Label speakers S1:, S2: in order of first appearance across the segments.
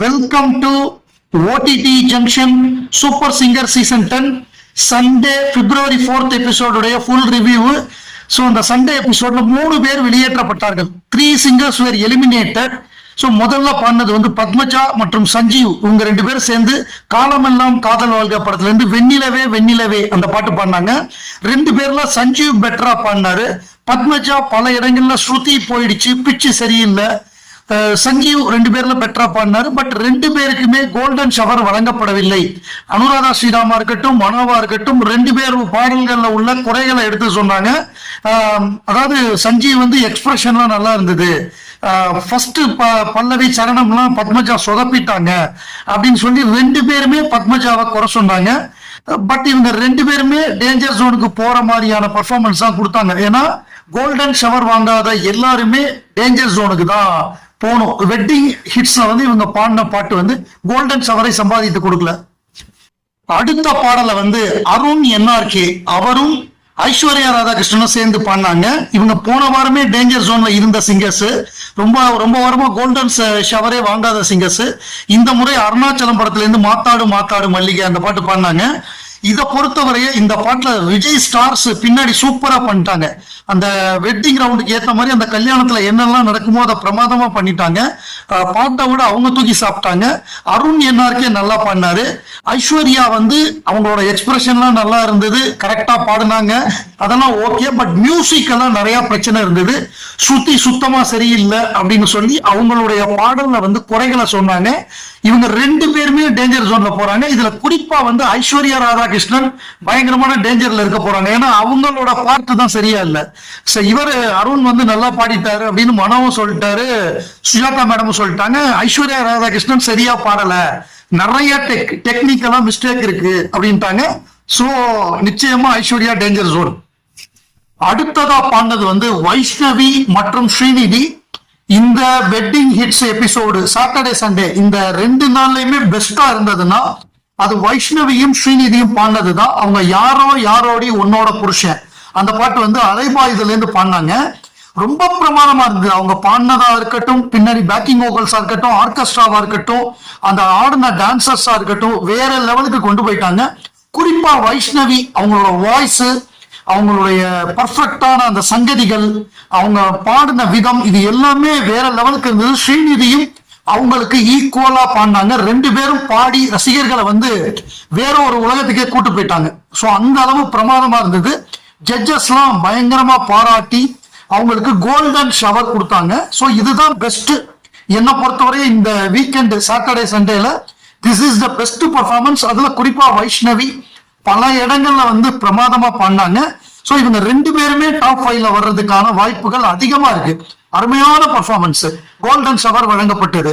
S1: Welcome to OTT Junction Super Singer Season 10 Sunday February 4th episode உடைய full review. So அந்த Sunday எபிசோட்ல 3 பேர் வெளியேற்றப்பட்டார்கள். 3 singers were eliminated. So முதல்ல பாடினது வந்து பத்மஜா மற்றும் சஞ்சீவ், இவங்க 2 பேரும் சேர்ந்து காலமெல்லாம் காதல் வாழ்க்கை படத்துல இருந்து வெண்ணிலவே வெண்ணிலவே அந்த பாட்டு பாடினாங்க. 2 பேர்ல சஞ்சீவ் பெட்டரா பாடினாரு. பத்மஜா பல இடங்கள்ல ஸ்ருதி போயிடுச்சு, பிச்சு சரியில்லை. சஞ்சீவ் 2 பேர்ல பெட்டரா பாடினாரு. பட் 2 பேருக்குமே கோல்டன் ஷவர் வழங்கப்படவில்லை. அனுராதா ஸ்ரீராமா இருக்கட்டும், மனோவா இருக்கட்டும், 2 பேர் பாடல்கள்ல உள்ள குறைகளை எடுத்து சொன்னாங்க. அதாவது சஞ்சீவ் வந்து எக்ஸ்பிரஷன்லாம் நல்லா இருந்தது. ஃபர்ஸ்ட் பல்லவி சரணம்லாம் பத்மஜா சொதப்பிட்டாங்க அப்படின்னு சொல்லி 2 பேருமே பத்மஜாவை குறை சொன்னாங்க. பட் இவங்க 2 பேருமே டேஞ்சர் ஜோனுக்கு போற மாதிரியான பர்ஃபார்மன்ஸ் தான் கொடுத்தாங்க. ஏன்னா கோல்டன் ஷவர் வாங்காத எல்லாருமே டேஞ்சர் ஜோனுக்கு தான் போகணும். வெட்டிங் ஹிட்ஸ்ல வந்து இவங்க பாடின பாட்டு வந்து கோல்டன் ஷவரை சம்பாதித்து கொடுக்கல. அடுத்த பாடலை வந்து அருண் என்ஆர்கே அவரும் ஐஸ்வர்யா ராதாகிருஷ்ணனும் சேர்ந்து பாடினாங்க. இவங்க போன வாரமே டேஞ்சர் ஜோன்ல இருந்த சிங்கர்ஸ், ரொம்ப வாரமா கோல்டன் ஷவரே வாங்காத சிங்கர்ஸ். இந்த முறை அருணாச்சலம் படத்துல இருந்து மாத்தாடு மாத்தாடு மல்லிகை அந்த பாட்டு பாடினாங்க. இதை பொறுத்தவரைய இந்த பாட்டுல விஜய் ஸ்டார்ஸ் பின்னாடி சூப்பரா பண்ணிட்டாங்க. அந்த வெட்டிங் ரவுண்டுக்கு ஏற்ற மாதிரி அந்த கல்யாணத்துல என்னெல்லாம் நடக்குமோ அதை பிரமாதமா பண்ணிட்டாங்க. பாட்டை விட அவங்க தூக்கி சாப்பிட்டாங்க. அருண் என்ஆர்கே நல்லா பாடினாரு. ஐஸ்வர்யா வந்து அவங்களோட எக்ஸ்பிரஷன்லாம் நல்லா இருந்தது, கரெக்டா பாடினாங்க, அதெல்லாம் ஓகே. பட் மியூசிக் எல்லாம் நிறைய பிரச்சனை இருந்தது, ஸ்ருதி சுத்தமா சரியில்லை அப்படின்னு சொல்லி அவங்களுடைய பாடல்ல வந்து குறைகளை சொன்னாங்க. இவங்க 2 பேருமே டேஞ்சர் ஜோன்ல போறாங்க. இதுல குறிப்பா வந்து ஐஸ்வர்யா ராதாகிருஷ்ணன் பயங்கரமான டேஞ்சர்ல இருக்க போறாங்க. ஏன்னா அவங்களோட பாட்டு தான் சரியா இல்ல. இவர் அருண் வந்து நல்லா பாடிட்டாரு அப்படின்னு மனோவும் சொல்லிட்டாரு, சுஜாதா மேடமும் சொல்லிட்டாங்க. ஐஸ்வர்யா ராதாகிருஷ்ணன் சரியா பாடல, நிறைய டெக்னிக்கலா மிஸ்டேக் இருக்கு அப்படின்ட்டாங்க. சோ நிச்சயமா ஐஸ்வர்யா டேஞ்சர் ஜோன். அடுத்ததா பாடினது வந்து வைஷ்ணவி மற்றும் ஸ்ரீநிதி. இந்த wedding hits episode Saturday Sunday இந்த 2 நாள்லயுமே பெஸ்டா இருந்ததுன்னா அது வைஷ்ணவியும் ஸ்ரீநிதியும் பாடினதுதான். அவங்க யாரோ யாரோடி உன்னோட புருஷன் அந்த பாட்டு வந்து அலைபாயுதுல இருந்து பாடினாங்க. ரொம்ப பிரமாதமா இருந்தது. அவங்க பாடினதா இருக்கட்டும், பின்னாடி பேக்கிங் வோக்கல்ஸா இருக்கட்டும், ஆர்கெஸ்ட்ராவா இருக்கட்டும், அந்த ஆடின டான்சர்ஸா இருக்கட்டும், வேற லெவலுக்கு கொண்டு போயிட்டாங்க. குறிப்பா வைஷ்ணவி அவங்களோட வாய்ஸ், அவங்களுடைய பர்ஃபெக்டான அந்த சங்கதிகள், அவங்க பாடின விதம், இது எல்லாமே வேற லெவலுக்கு இருந்தது. ஸ்ரீநிதியும் அவங்களுக்கு ஈக்குவலா பாடினாங்க. 2 பேரும் பாடி ரசிகர்களை வந்து வேற ஒரு உலகத்துக்கே கூட்டு போயிட்டாங்க. ஸோ அந்த அளவு பிரமாதமா இருந்தது. ஜட்ஜஸ்லாம் பயங்கரமா பாராட்டி அவங்களுக்கு கோல்டன் ஷவர் கொடுத்தாங்க. ஸோ இதுதான் பெஸ்ட் என்னை பொறுத்தவரை இந்த வீக்கெண்ட் சாட்டர்டே சண்டேல this is the best performance. அதுல குறிப்பா வைஷ்ணவி பல இடங்கள்ல வந்து பிரமாதமா பாடினாங்க. சோ இவங்க 2 பேருமே டாப் 5ல வர்றதுக்கான வாய்ப்புகள் அதிகமா இருக்கு. அருமையான பர்ஃபார்மன்ஸ், கோல்டன் ஷவர் வழங்கப்பட்டது.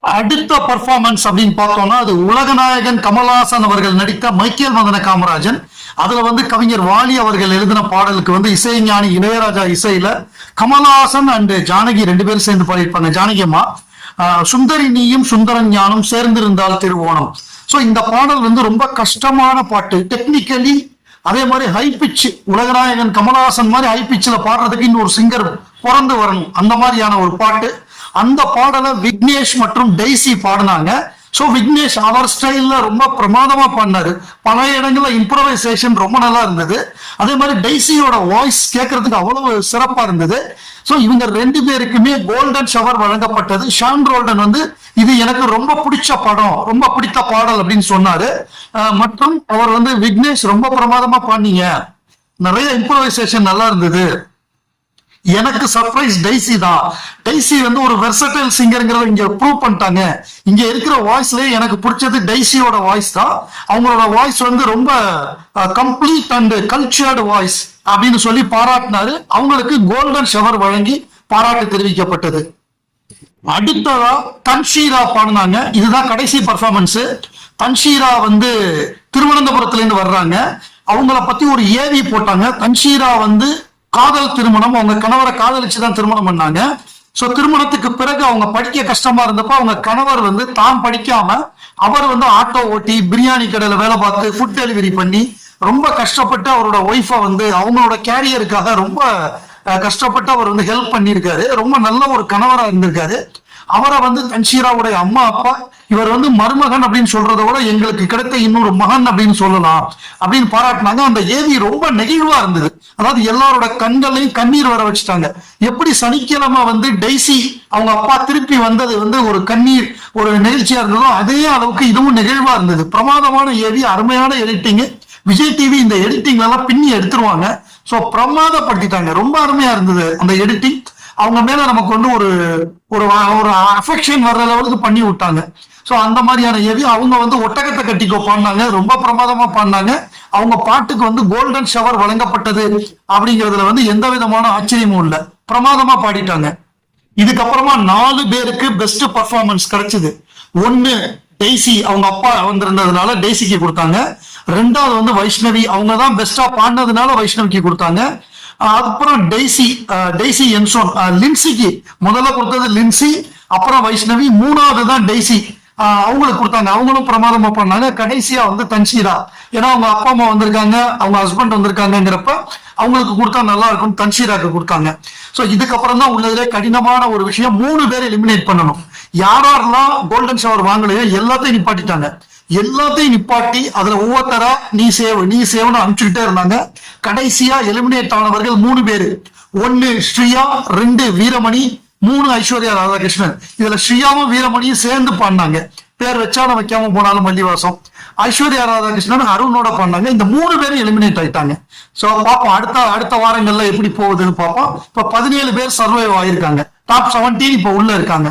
S1: அடுத்த பர்ஃபார்மன்ஸ் அப்படின்னு பார்த்தோம்னா அது உலகநாயகன் கமல்ஹாசன் அவர்கள் நடித்த மைக்கேல் மதன காமராஜன். அதுல வந்து கவிஞர் வாலி அவர்கள் எழுதின பாடலுக்கு வந்து இசைஞானி இளையராஜா இசையில கமல்ஹாசன் அண்ட் ஜானகி 2 பேரும் சேர்ந்து பாடியிருப்பாங்க. ஜானகி அம்மா சுந்தரி நீயும் சுந்தரன் ஞானம் சேர்ந்திருந்தால் திருவோணம். ஸோ இந்த பாடல் வந்து ரொம்ப கஷ்டமான பாட்டு, டெக்னிக்கலி அதே மாதிரி ஹை பிச். உலகநாயகன் கமல்ஹாசன் மாதிரி ஹை பிச்சில் பாடுறதுக்கு இன்னொரு சிங்கர் பிறந்து வரணும், அந்த மாதிரியான ஒரு பாட்டு. அந்த பாடலை விக்னேஷ் மற்றும் டெய்சி பாடினாங்க. ஸோ விக்னேஷ் அவர் ஸ்டைல்ல ரொம்ப பிரமாதமா பாடினாரு. பல இடங்கள்ல இம்ப்ரோவைசேஷன் ரொம்ப நல்லா இருந்தது. அதே மாதிரி டெய்சியோட வாய்ஸ் கேட்கறதுக்கு அவ்வளவு சிறப்பா இருந்தது. ஸோ இவங்க 2 பேருக்குமே கோல்டன் ஷவர் வழங்கப்பட்டது. ஷான் ரோல்டன் வந்து இது எனக்கு ரொம்ப பிடிச்ச படம், ரொம்ப பிடித்த பாடல் அப்படின்னு சொன்னாரு. மற்றும் அவர் வந்து விக்னேஷ் ரொம்ப பிரமாதமா பாடினீங்க, நிறைய இம்ப்ரோவைசேஷன் நல்லா இருந்தது. எனக்கு சர்ப்ரைஸ் டெய்சி தான். டெய்சி வந்து ஒரு வெர்சடைல் சிங்கர்ங்கிறத இங்க ப்ரூவ் பண்ணிட்டாங்க. இங்க இருக்கிற வாய்ஸ்லயே எனக்கு பிடிச்சது டெய்சியோட வாய்ஸ் தான். அவங்களோட வாய்ஸ் வந்து ரொம்ப கம்ப்ளீட் அண்ட் கல்ச்சர்டு வாய்ஸ் அப்படின்னு சொல்லி பாராட்டினாரு. அவங்களுக்கு கோல்டன் ஷவர் வழங்கி பாராட்டு தெரிவிக்கப்பட்டது. அடுத்ததா தன்ஷீரா பாடினாங்க. இதுதான் கடைசி பர்ஃபார்மன்ஸ். தன்ஷீரா வந்து திருவனந்தபுரத்துல இருந்து வர்றாங்க. அவங்கள பத்தி ஒரு ஏவி போட்டாங்க. தன்ஷீரா வந்து காதல் திருமணம், அவங்க கணவரை காதலிச்சுதான் திருமணம் பண்ணாங்க. ஸோ திருமணத்துக்கு பிறகு அவங்க படிக்க கஷ்டமா இருந்தப்ப அவங்க கணவர் வந்து தான் படிக்காம அவர் வந்து ஆட்டோ ஓட்டி பிரியாணி கடையில வேலை பார்த்து ஃபுட் டெலிவரி பண்ணி ரொம்ப கஷ்டப்பட்டு அவரோட ஒய்ஃபை வந்து அவங்களோட கேரியருக்காக ரொம்ப கஷ்டப்பட்டு அவர் வந்து ஹெல்ப் பண்ணியிருக்காரு. ரொம்ப நல்ல ஒரு கணவராக இருந்திருக்காரு. அவரை வந்து தன்ஷீராவுடைய அம்மா அப்பா இவர் வந்து மருமகன் அப்படின்னு சொல்றதை விட எங்களுக்கு கிடைத்த இன்னொரு மகன் அப்படின்னு சொல்லலாம் அப்படின்னு பாராட்டினாங்க. அந்த ஏவி ரொம்ப நெகிழ்வா இருந்தது. அதாவது எல்லாரோட கண்களையும் கண்ணீர் வர வச்சுட்டாங்க. எப்படி சனிக்கிழமை வந்து டெய்ஸி அவங்க அப்பா திருப்பி வந்தது வந்து ஒரு கண்ணீர் ஒரு நிகழ்ச்சியா இருந்ததோ அதே அளவுக்கு இதுவும் நெகிழ்வா இருந்தது. பிரமாதமான ஏவி, அருமையான எடிட்டிங். விஜய் டிவி இந்த எடிட்டிங்ல எல்லாம் பின்னி எடுத்துருவாங்க. சோ பிரமாதப்படுத்திட்டாங்க. ரொம்ப அருமையா இருந்தது அந்த எடிட்டிங். அவங்க மேல நமக்கு வந்து ஒரு ஒரு ஒரு அஃபெக்ஷன் வர்ற லெவலுக்கு பண்ணி விட்டாங்க. சோ அந்த மாதிரியான ஏவி அவங்க வந்து ஒட்டகத்தை கட்டிக்கோ பாடினாங்க. ரொம்ப பிரமாதமா பாடினாங்க. அவங்க பாட்டுக்கு வந்து கோல்டன் ஷவர் வழங்கப்பட்டது அப்படிங்கிறதுல வந்து எந்த விதமான ஆச்சரியமும் இல்லை. பிரமாதமா பாடிட்டாங்க. இதுக்கப்புறமா 4 பேருக்கு பெஸ்ட் பர்ஃபார்மன்ஸ் கிடைச்சது. ஒன்னு டெய்ஸி அவங்க அப்பா வந்திருந்ததுனால டெய்ஸிக்கு கொடுத்தாங்க. ரெண்டாவது வந்து வைஷ்ணவி அவங்க தான் பெஸ்டா பாடினதுனால வைஷ்ணவிக்கு கொடுத்தாங்க. அதுக்கப்புறம் டெய்ஸி என்சோன் லின்சிக்கு முதல்ல கொடுத்தது லின்சி, அப்புறம் வைஷ்ணவி, மூணாவது தான் டெய்ஸி அவங்களுக்கு கொடுத்தாங்க. அவங்களும் பிரமாதமா பண்ணாங்க. கடைசியா வந்து தன்ஷீரா, ஏன்னா அவங்க அப்பா அம்மா வந்திருக்காங்க, அவங்க ஹஸ்பண்ட் வந்திருக்காங்கிறப்ப அவங்களுக்கு கொடுத்தா நல்லா இருக்கும், தன்ஷீராக்கு கொடுத்தாங்க. சோ இதுக்கப்புறம் தான் உள்ளதுல கடினமான ஒரு விஷயம், 3 பேர் எலிமினேட் பண்ணணும். யாரெல்லாம் கோல்டன் ஷவர் வாங்கலையோ எல்லாத்தையும் நிப்பாட்டிட்டாங்க. எல்லாத்தையும் நிப்பாட்டி அதுல ஒவ்வொருத்தரா நீ சேவ்னு அனுப்பிச்சுக்கிட்டே இருந்தாங்க. கடைசியா எலிமினேட் ஆனவர்கள் 3 பேரு. 1 ஸ்ரீயா, 2 வீரமணி, 3 ஐஸ்வர்யா ராதாகிருஷ்ணன். இதுல ஸ்ரீயாவும் வீரமணியும் சேர்ந்து பாடினாங்க. பேர் வச்சாலும் வைக்காம போனாலும் மல்லிவாசம். ஐஸ்வர்யா ராதாகிருஷ்ணன் அருணோட பண்ணாங்க. இந்த 3 பேரும் எலிமினேட் ஆயிட்டாங்க. சோ பாப்போம் அடுத்த வாரங்கள்ல எப்படி போகுதுன்னு பாப்போம். இப்ப 17 பேர் சர்வைவ் ஆயிருக்காங்க. டாப் 17 இப்ப உள்ள இருக்காங்க.